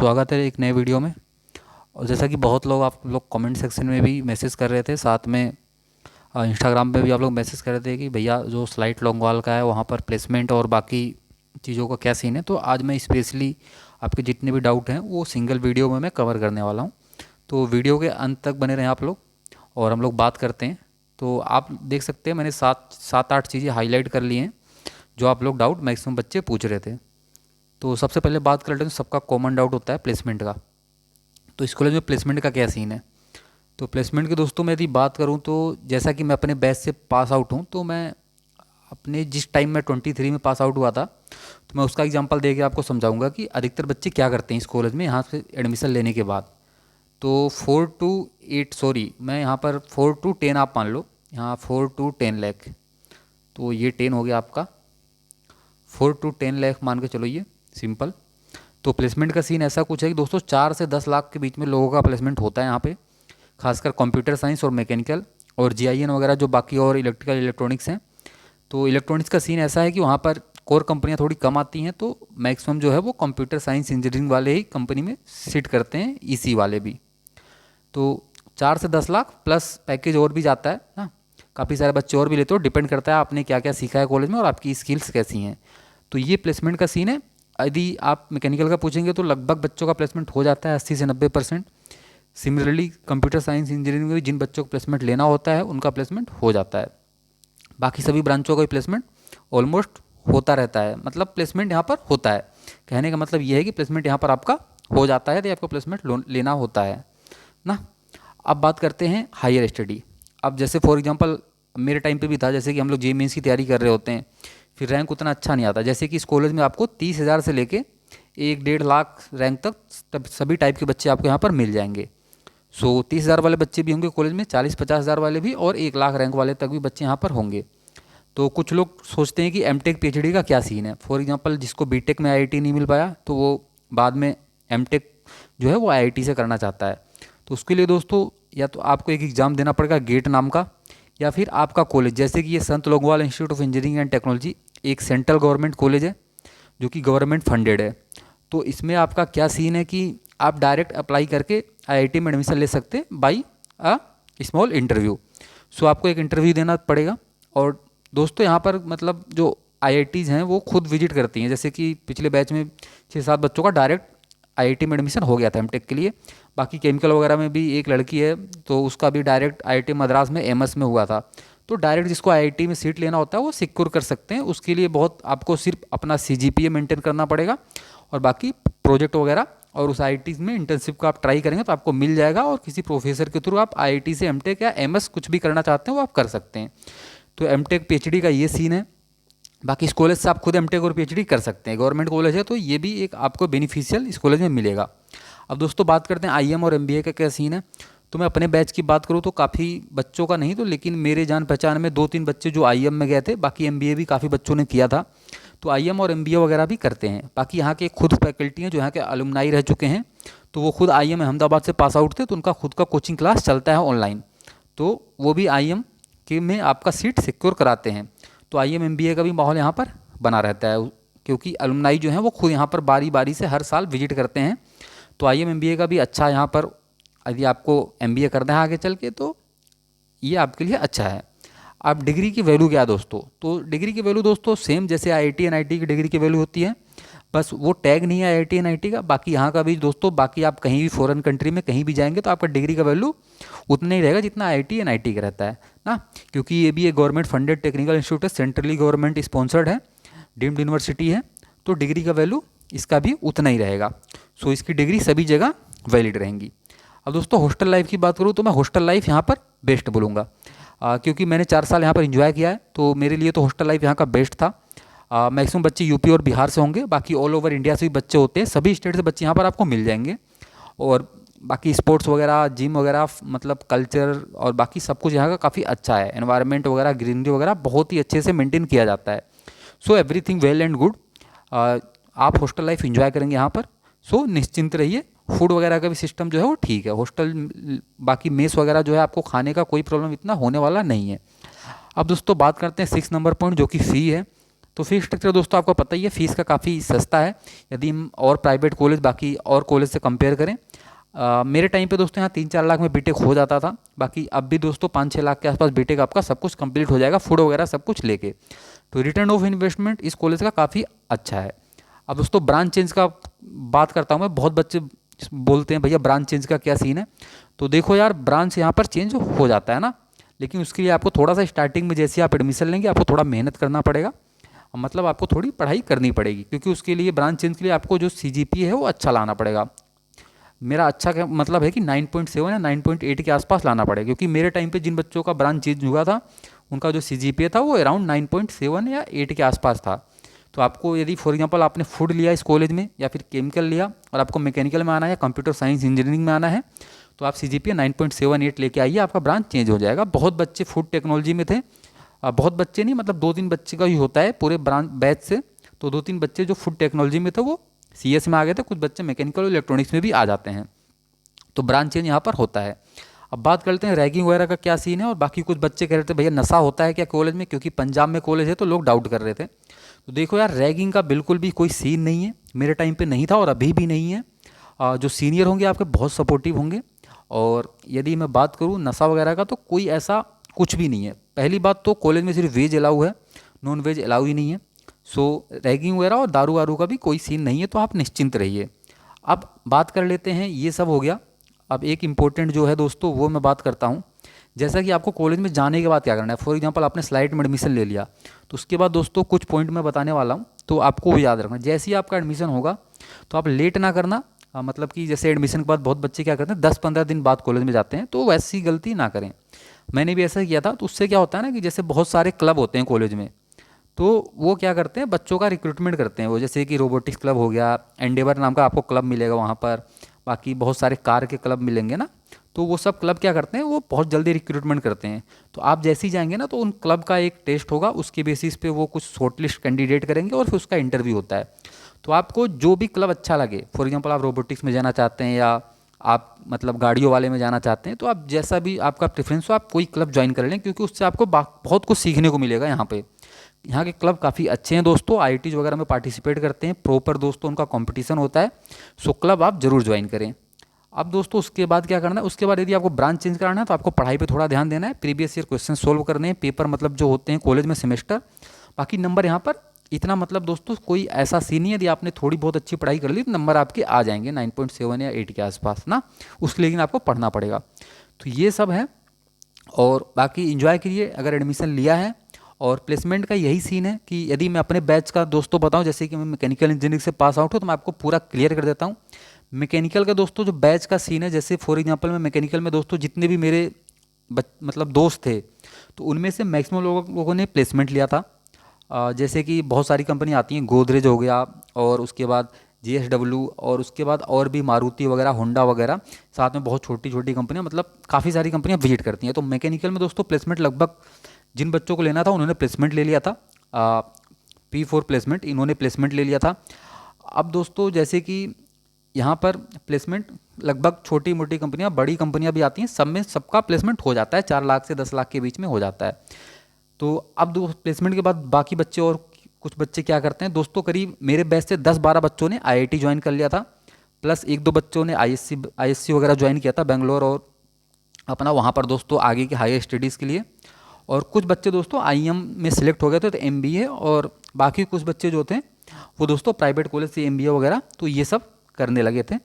स्वागत है एक नए वीडियो में। और जैसा कि बहुत लोग आप लोग कमेंट सेक्शन में भी मैसेज कर रहे थे, साथ में इंस्टाग्राम पे भी आप लोग मैसेज कर रहे थे कि भैया जो स्लाइट लॉन्गवाल का है वहाँ पर प्लेसमेंट और बाकी चीज़ों का क्या सीन है। तो आज मैं स्पेशली आपके जितने भी डाउट हैं वो सिंगल वीडियो में मैं कवर करने वाला हूँ। तो वीडियो के अंत तक बने रहें आप लोग और हम लोग बात करते हैं। तो आप देख सकते हैं मैंने सात आठ चीज़ें हाईलाइट कर ली हैं जो आप लोग डाउट मैक्सिमम बच्चे पूछ रहे थे। तो सबसे पहले बात कर लेते हैं, सबका कॉमन डाउट होता है प्लेसमेंट का। तो इस कॉलेज में प्लेसमेंट का क्या सीन है। तो प्लेसमेंट के दोस्तों मैं यदि बात करूं तो जैसा कि मैं अपने बैच से पास आउट हूं, तो मैं अपने जिस टाइम में 23 में पास आउट हुआ था, तो मैं उसका एग्जांपल देके आपको समझाऊंगा कि अधिकतर बच्चे क्या करते हैं इस कॉलेज में यहाँ से एडमिशन लेने के बाद। तो 4 to 8 सॉरी मैं यहाँ पर 4 to 10 आप मान लो, यहाँ 4 to 10 लाख। तो ये 10 हो गया आपका, 4 to 10 लाख मान के चलो, ये सिंपल। तो प्लेसमेंट का सीन ऐसा कुछ है कि दोस्तों 4 से 10 लाख के बीच में लोगों का प्लेसमेंट होता है यहाँ पे, खासकर कंप्यूटर साइंस और मैकेनिकल और जीआईएन वगैरह जो बाकी और इलेक्ट्रिकल इलेक्ट्रॉनिक्स हैं। तो इलेक्ट्रॉनिक्स का सीन ऐसा है कि वहाँ पर कोर कंपनियाँ थोड़ी कम आती हैं, तो मैक्सिमम जो है वो कंप्यूटर साइंस इंजीनियरिंग वाले ही कंपनी में सिट करते हैं, ईसी वाले भी। तो 4 से 10 लाख प्लस पैकेज और भी जाता है ना, काफ़ी सारे बच्चे और भी लेते हो, डिपेंड करता है आपने क्या क्या सीखा है कॉलेज में और आपकी स्किल्स कैसी हैं। तो ये प्लेसमेंट का सीन है। यदि आप मैकेनिकल का पूछेंगे तो लगभग बच्चों का प्लेसमेंट हो जाता है 80 से 90%। सिमिलरली कंप्यूटर साइंस इंजीनियरिंग में भी जिन बच्चों को प्लेसमेंट लेना होता है उनका प्लेसमेंट हो जाता है। बाकी सभी ब्रांचों का भी प्लेसमेंट ऑलमोस्ट होता रहता है, मतलब प्लेसमेंट यहाँ पर होता है। कहने का मतलब ये है कि प्लेसमेंट यहाँ पर आपका हो जाता है, तो आपको प्लेसमेंट लोन लेना होता है ना। अब बात करते हैं हायर स्टडी। अब जैसे फॉर एग्जांपल मेरे टाइम पे भी था, जैसे कि हम लोग जे मेंस की तैयारी कर रहे होते हैं, फिर रैंक उतना अच्छा नहीं आता। जैसे कि इस कॉलेज में आपको 30,000 से लेके 1-1.5 लाख रैंक तक सभी टाइप के बच्चे आपको यहाँ पर मिल जाएंगे। सो 30,000 वाले बच्चे भी होंगे कॉलेज में, 40-50 हज़ार वाले भी, और 1 लाख रैंक वाले तक भी बच्चे यहाँ पर होंगे। तो कुछ लोग सोचते हैं कि एमटेक पीएचडी का क्या सीन है। फॉर एग्जांपल जिसको बीटेक में आईआईटी नहीं मिल पाया, तो वो बाद में एमटेक जो है वो आईआईटी से करना चाहता है। तो उसके लिए दोस्तों या तो आपको एक एग्ज़ाम देना पड़ेगा गेट नाम का, या फिर आपका कॉलेज, जैसे कि ये संत Longowal institute of engineering and technology एक सेंट्रल गवर्नमेंट कॉलेज है जो कि गवर्नमेंट फंडेड है। तो इसमें आपका क्या सीन है कि आप डायरेक्ट अप्लाई करके आईआईटी में एडमिशन ले सकते हैं बाई अ स्मॉल इंटरव्यू। सो आपको एक इंटरव्यू देना पड़ेगा। और दोस्तों यहाँ पर मतलब जो आईआईटीज़ हैं वो खुद विजिट करती हैं, जैसे कि पिछले बैच में 6-7 बच्चों का डायरेक्ट आईआईटी में एडमिशन हो गया था एमटेक के लिए। बाकी केमिकल वगैरह में भी एक लड़की है, तो उसका भी डायरेक्ट आईआईटी मद्रास में एमएस में हुआ था। तो डायरेक्ट जिसको आईआईटी में सीट लेना होता है वो सिक्योर कर सकते हैं। उसके लिए बहुत आपको सिर्फ अपना सीजीपीए मेंटेन करना पड़ेगा, और बाकी प्रोजेक्ट वगैरह और उस आईआईटी में इंटर्नशिप का आप ट्राई करेंगे तो आपको मिल जाएगा। और किसी प्रोफेसर के थ्रू आप आईआईटी से एमटेक या एमएस कुछ भी करना चाहते हैं वो आप कर सकते हैं। तो एमटेक पीएचडी का ये सीन है। बाकी इस कॉलेज से आप खुद एमटेक और पीएचडी कर सकते हैं, गवर्नमेंट कॉलेज है, तो ये भी एक आपको बेनिफिशियल इस कॉलेज में मिलेगा। अब दोस्तों बात करते हैं आईएम और एमबीए का क्या सीन है। तो मैं अपने बैच की बात करूँ तो काफ़ी बच्चों का नहीं, तो लेकिन मेरे जान पहचान में 2-3 बच्चे जो आईएम में गए थे, बाकी एमबीए भी काफ़ी बच्चों ने किया था। तो आईएम और एमबीए वगैरह भी करते हैं। बाकी यहाँ के खुद फैकल्टी हैं जो यहाँ के अलुमनाई रह चुके हैं, तो वो खुद आईएम अहमदाबाद से पास आउट थे, तो उनका खुद का कोचिंग क्लास चलता है ऑनलाइन। तो वो भी आईएम के में आपका सीट सिक्योर कराते हैं। तो आईएम एमबीए का भी माहौल यहाँ पर बना रहता है, क्योंकि अलुमनाई जो हैं वो खुद यहाँ पर बारी बारी से हर साल विजिट करते हैं। तो आईएम एमबीए का भी अच्छा यहाँ पर, यदि आपको एमबीए करना है आगे चल के तो ये आपके लिए अच्छा है। अब डिग्री की वैल्यू क्या है दोस्तों। तो डिग्री की वैल्यू दोस्तों सेम जैसे आईआईटी एनआईटी की डिग्री की वैल्यू होती है, बस वो टैग नहीं है आईआईटी एनआईटी का। बाकी यहाँ का भी दोस्तों, बाकी आप कहीं भी फॉरेन कंट्री में कहीं भी जाएंगे तो आपका डिग्री का वैल्यू उतना ही रहेगा जितना आईआईटी एनआईटी का रहता है ना, क्योंकि ये भी एक गवर्नमेंट फंडेड टेक्निकल इंस्टीट्यूट है, सेंट्रली गवर्नमेंट स्पॉन्सर्ड है, डीम्ड यूनिवर्सिटी है। तो डिग्री का वैल्यू इसका भी उतना ही रहेगा। सो इसकी डिग्री सभी जगह वैलिड रहेंगी। अब दोस्तों हॉस्टल लाइफ की बात करूँ तो मैं हॉस्टल लाइफ यहाँ पर बेस्ट बोलूँगा, क्योंकि मैंने 4 साल यहाँ पर एंजॉय किया है, तो मेरे लिए तो हॉस्टल लाइफ यहाँ का बेस्ट था। मैक्सिमम बच्चे यूपी और बिहार से होंगे, बाकी ऑल ओवर इंडिया से भी बच्चे होते हैं, सभी स्टेट से बच्चे यहाँ पर आपको मिल जाएंगे। और बाकी स्पोर्ट्स वगैरह, जिम वगैरह, मतलब कल्चर और बाकी सब कुछ यहाँ का काफ़ी अच्छा है। एनवायरनमेंट वगैरह, ग्रीनरी वगैरह बहुत ही अच्छे से मेंटेन किया जाता है। So everything well and good. आप हॉस्टल लाइफ एंजॉय करेंगे यहाँ पर, सो निश्चिंत रहिए। फूड वगैरह का भी सिस्टम जो है वो ठीक है हॉस्टल, बाकी मेस वगैरह जो है आपको खाने का कोई प्रॉब्लम इतना होने वाला नहीं है। अब दोस्तों बात करते हैं 6 नंबर पॉइंट जो कि फ़ी है। तो फीस स्ट्रक्चर दोस्तों आपको पता ही है, फीस का काफ़ी सस्ता है यदि हम और प्राइवेट कॉलेज बाकी और कॉलेज से कंपेयर करें। मेरे टाइम पे दोस्तों यहाँ 3-4 लाख में बीटेक हो जाता था, बाकी अब भी दोस्तों 5-6 लाख के आसपास बीटेक आपका सब कुछ कंप्लीट हो जाएगा, फूड वगैरह सब कुछ लेके। तो रिटर्न ऑफ इन्वेस्टमेंट इस कॉलेज का काफ़ी अच्छा है। अब दोस्तों ब्रांच चेंज का बात करता हूँ मैं, बहुत बच्चे बोलते हैं भैया ब्रांच चेंज का क्या सीन है। तो देखो यार, ब्रांच यहाँ पर चेंज हो जाता है ना, लेकिन उसके लिए आपको थोड़ा सा स्टार्टिंग में जैसे आप एडमिशन लेंगे आपको थोड़ा मेहनत करना पड़ेगा, मतलब आपको थोड़ी पढ़ाई करनी पड़ेगी, क्योंकि उसके लिए ब्रांच चेंज के लिए आपको जो सीजीपीए है वो अच्छा लाना पड़ेगा। मेरा अच्छा क्या मतलब है कि 9.7 या 9.8 के आसपास लाना पड़ेगा, क्योंकि मेरे टाइम पे जिन बच्चों का ब्रांच चेंज हुआ था उनका जो सीजीपीए था वो अराउंड 9.7 या 8 के आसपास था। तो आपको यदि फॉर एग्जांपल आपने फूड लिया इस कॉलेज में या फिर केमिकल लिया और आपको मैकेनिकल में आना है या कंप्यूटर साइंस इंजीनियरिंग में आना है, तो आप सीजीपीए 9.78 लेके आइए, आपका ब्रांच चेंज हो जाएगा। बहुत बच्चे फूड टेक्नोलॉजी में थे, बहुत बच्चे नहीं, मतलब 2-3 बच्चे का ही होता है पूरे ब्रांच बैच से, तो 2-3 बच्चे जो फूड टेक्नोलॉजी में थे वो सीएस में आ गए थे, कुछ बच्चे मैकेनिकल और इलेक्ट्रॉनिक्स में भी आ जाते हैं। तो ब्रांच चेंज यहाँ पर होता है। अब बात करते हैं रैगिंग वगैरह का क्या सीन है, और बाकी कुछ बच्चे कह रहे थे भैया नशा होता है क्या कॉलेज में, क्योंकि पंजाब में कॉलेज है तो लोग डाउट कर रहे थे। तो देखो यार, रैगिंग का बिल्कुल भी कोई सीन नहीं है, मेरे टाइम पे नहीं था और अभी भी नहीं है। जो सीनियर होंगे आपके बहुत सपोर्टिव होंगे, और यदि मैं बात करूँ नशा वगैरह का तो कोई ऐसा कुछ भी नहीं है। पहली बात तो कॉलेज में सिर्फ वेज अलाउ है, नॉन वेज अलाउ ही नहीं है। सो रैगिंग वगैरह और दारू वारू का भी कोई सीन नहीं है, तो आप निश्चिंत रहिए। अब बात कर लेते हैं, ये सब हो गया। अब एक इम्पोर्टेंट जो है दोस्तों वो मैं बात करता हूँ, जैसा कि आपको कॉलेज में जाने के बाद क्या करना है। फॉर एग्जांपल आपने स्लाइड में एडमिशन ले लिया, तो उसके बाद दोस्तों कुछ पॉइंट मैं बताने वाला हूँ, तो आपको वो याद रखना। जैसे ही आपका एडमिशन होगा तो आप लेट ना करना, मतलब कि जैसे एडमिशन के बाद बहुत बच्चे क्या करते हैं 10-15 दिन बाद कॉलेज में जाते हैं, तो वैसी गलती ना करें। मैंने भी ऐसा किया था। तो उससे क्या होता है ना कि जैसे बहुत सारे क्लब होते हैं कॉलेज में, तो वो क्या करते हैं बच्चों का रिक्रूटमेंट करते हैं। वो जैसे कि रोबोटिक्स क्लब हो गया, एंडेवर नाम का आपको क्लब मिलेगा वहाँ पर, बाकी बहुत सारे कार के क्लब मिलेंगे ना, तो वो सब क्लब क्या करते हैं वो बहुत जल्दी रिक्रूटमेंट करते हैं। तो आप जैसे ही जाएंगे ना तो उन क्लब का एक टेस्ट होगा, उसके बेसिस पे वो कुछ शॉर्टलिस्ट कैंडिडेट करेंगे और फिर उसका इंटरव्यू होता है। तो आपको जो भी क्लब अच्छा लगे, फॉर एग्जांपल आप रोबोटिक्स में जाना चाहते हैं या आप मतलब गाड़ियों वाले में जाना चाहते हैं, तो आप जैसा भी आपका प्रेफरेंस हो आप कोई क्लब ज्वाइन कर लें, क्योंकि उससे आपको बहुत कुछ सीखने को मिलेगा। यहाँ के क्लब काफ़ी अच्छे हैं दोस्तों, आईआईटीज वगैरह में पार्टिसिपेट करते हैं प्रॉपर दोस्तों, उनका कंपटीशन होता है। सो क्लब आप जरूर ज्वाइन करें। अब दोस्तों उसके बाद क्या करना है, उसके बाद यदि आपको ब्रांच चेंज कराना है तो आपको पढ़ाई पे थोड़ा ध्यान देना है, प्रीवियस ईयर क्वेश्चन सोल्व करने हैं, पेपर मतलब जो होते हैं कॉलेज में सेमेस्टर। बाकी नंबर यहाँ पर इतना मतलब दोस्तों कोई ऐसा सीन नहीं है, यदि आपने थोड़ी बहुत अच्छी पढ़ाई कर ली तो नंबर आपके आ जाएंगे 9.7 या 8 के आसपास ना, उसके लिए लेकिन आपको पढ़ना पड़ेगा। तो ये सब है, और बाकी इन्जॉय करिए अगर एडमिशन लिया है। और प्लेसमेंट का यही सीन है कि यदि मैं अपने बैच का दोस्तों बताऊं, जैसे कि मैं मैकेनिकल इंजीनियरिंग से पास आउट हूँ, तो मैं आपको पूरा क्लियर कर देता हूँ मैकेनिकल का दोस्तों जो बैच का सीन है। जैसे फॉर एग्जांपल मैं मैकेनिकल में दोस्तों जितने भी मेरे मतलब दोस्त थे, तो उनमें से मैक्सिमम लोगों ने प्लेसमेंट लिया था। जैसे कि बहुत सारी कंपनी आती हैं, गोदरेज हो गया और उसके बाद JSW, और उसके बाद और भी मारुति वगैरह, होंडा वगैरह, साथ में बहुत छोटी छोटी कंपनियां, मतलब काफ़ी सारी कंपनियां विजिट करती हैं। तो मैकेनिकल में दोस्तों प्लेसमेंट लगभग जिन बच्चों को लेना था उन्होंने प्लेसमेंट ले लिया था, P4 प्लेसमेंट इन्होंने प्लेसमेंट ले लिया था। अब दोस्तों जैसे कि यहाँ पर प्लेसमेंट लगभग छोटी मोटी कंपनियाँ, बड़ी कंपनियाँ भी आती हैं, सब में सबका प्लेसमेंट हो जाता है, 4 लाख से 10 लाख के बीच में हो जाता है। तो अब दो प्लेसमेंट के बाद बाकी बच्चे और कुछ बच्चे क्या करते हैं दोस्तों, करीब मेरे बैच से 10-12 बच्चों ने IIT ज्वाइन कर लिया था, प्लस 1-2 बच्चों ने ISC वगैरह ज्वाइन किया था बेंगलोर, और अपना वहाँ पर दोस्तों आगे की हायर स्टडीज़ के लिए। और कुछ बच्चे दोस्तों IIM में सिलेक्ट हो गए थे, तो MBA, और बाकी कुछ बच्चे जो थे वो दोस्तों प्राइवेट कॉलेज से MBA वगैरह, तो ये सब करने लगे थे।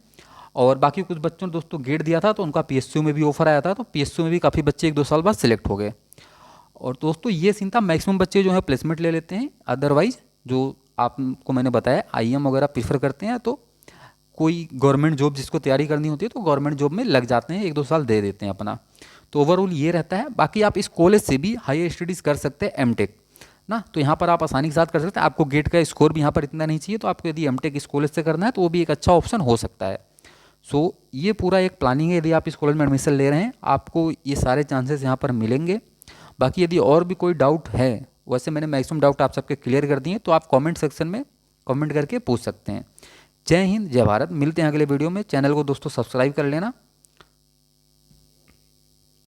और बाकी कुछ बच्चों ने दोस्तों गेट दिया था, तो उनका PSU में भी ऑफर आया था, तो PSU में भी काफ़ी बच्चे 1-2 साल बाद सिलेक्ट हो गए। और दोस्तों ये सीन था, मैक्सिमम बच्चे जो है प्लेसमेंट ले लेते हैं, अदरवाइज जो आपको मैंने बताया IIM वगैरह प्रीफर करते हैं, तो कोई गवर्नमेंट जॉब जिसको तैयारी करनी होती है तो गवर्नमेंट जॉब में लग जाते हैं, 1-2 साल दे देते हैं अपना। तो ओवरऑल ये रहता है। बाकी आप इस कॉलेज से भी हायर स्टडीज़ कर सकते हैं MTech ना, तो यहाँ पर आप आसानी के साथ कर सकते हैं। आपको गेट का स्कोर भी यहाँ पर इतना नहीं चाहिए, तो आपको यदि MTech इस कॉलेज से करना है तो वो भी एक अच्छा ऑप्शन हो सकता है। सो ये पूरा एक प्लानिंग है, यदि आप इस कॉलेज में एडमिशन ले रहे हैं आपको ये सारे चांसेस यहाँ पर मिलेंगे। बाकी यदि और भी कोई डाउट है, वैसे मैंने मैक्सिमम डाउट आप सबके क्लियर कर दिए, तो आप कमेंट सेक्शन में कमेंट करके पूछ सकते हैं। जय हिंद, जय भारत। मिलते हैं अगले वीडियो में। चैनल को दोस्तों सब्सक्राइब कर लेना।